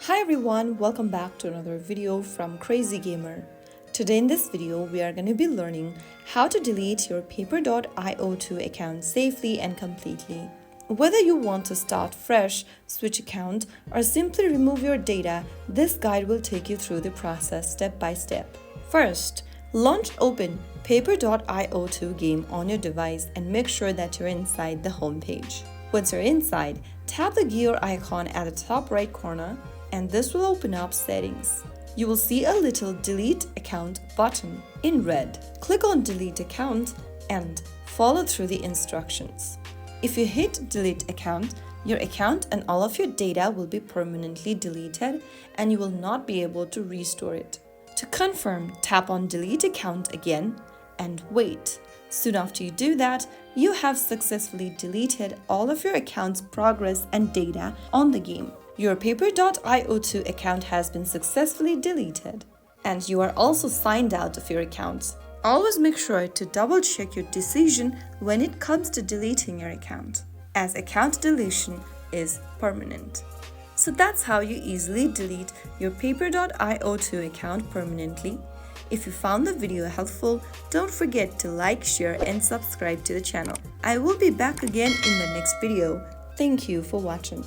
Hi everyone, welcome back to another video from Crazy Gamer. Today in this video, we are going to be learning how to delete your Paper.io2 account safely and completely. Whether you want to start fresh, switch account, or simply remove your data, this guide will take you through the process step by step. First, launch open Paper.io2 game on your device and make sure that you're inside the home page. Once you're inside, tap the gear icon at the top right corner and this will open up settings. You will see a little delete account button in red. Click on delete account and follow through the instructions. If you hit delete account, your account and all of your data will be permanently deleted and you will not be able to restore it. To confirm, tap on delete account again and wait. Soon after you do that, you have successfully deleted all of your account's progress and data on the game. Your Paper.io2 account has been successfully deleted, and you are also signed out of your account. Always make sure to double check your decision when it comes to deleting your account, as account deletion is permanent. So that's how you easily delete your Paper.io2 account permanently. If you found the video helpful, don't forget to like, share and subscribe to the channel. I will be back again in the next video. Thank you for watching.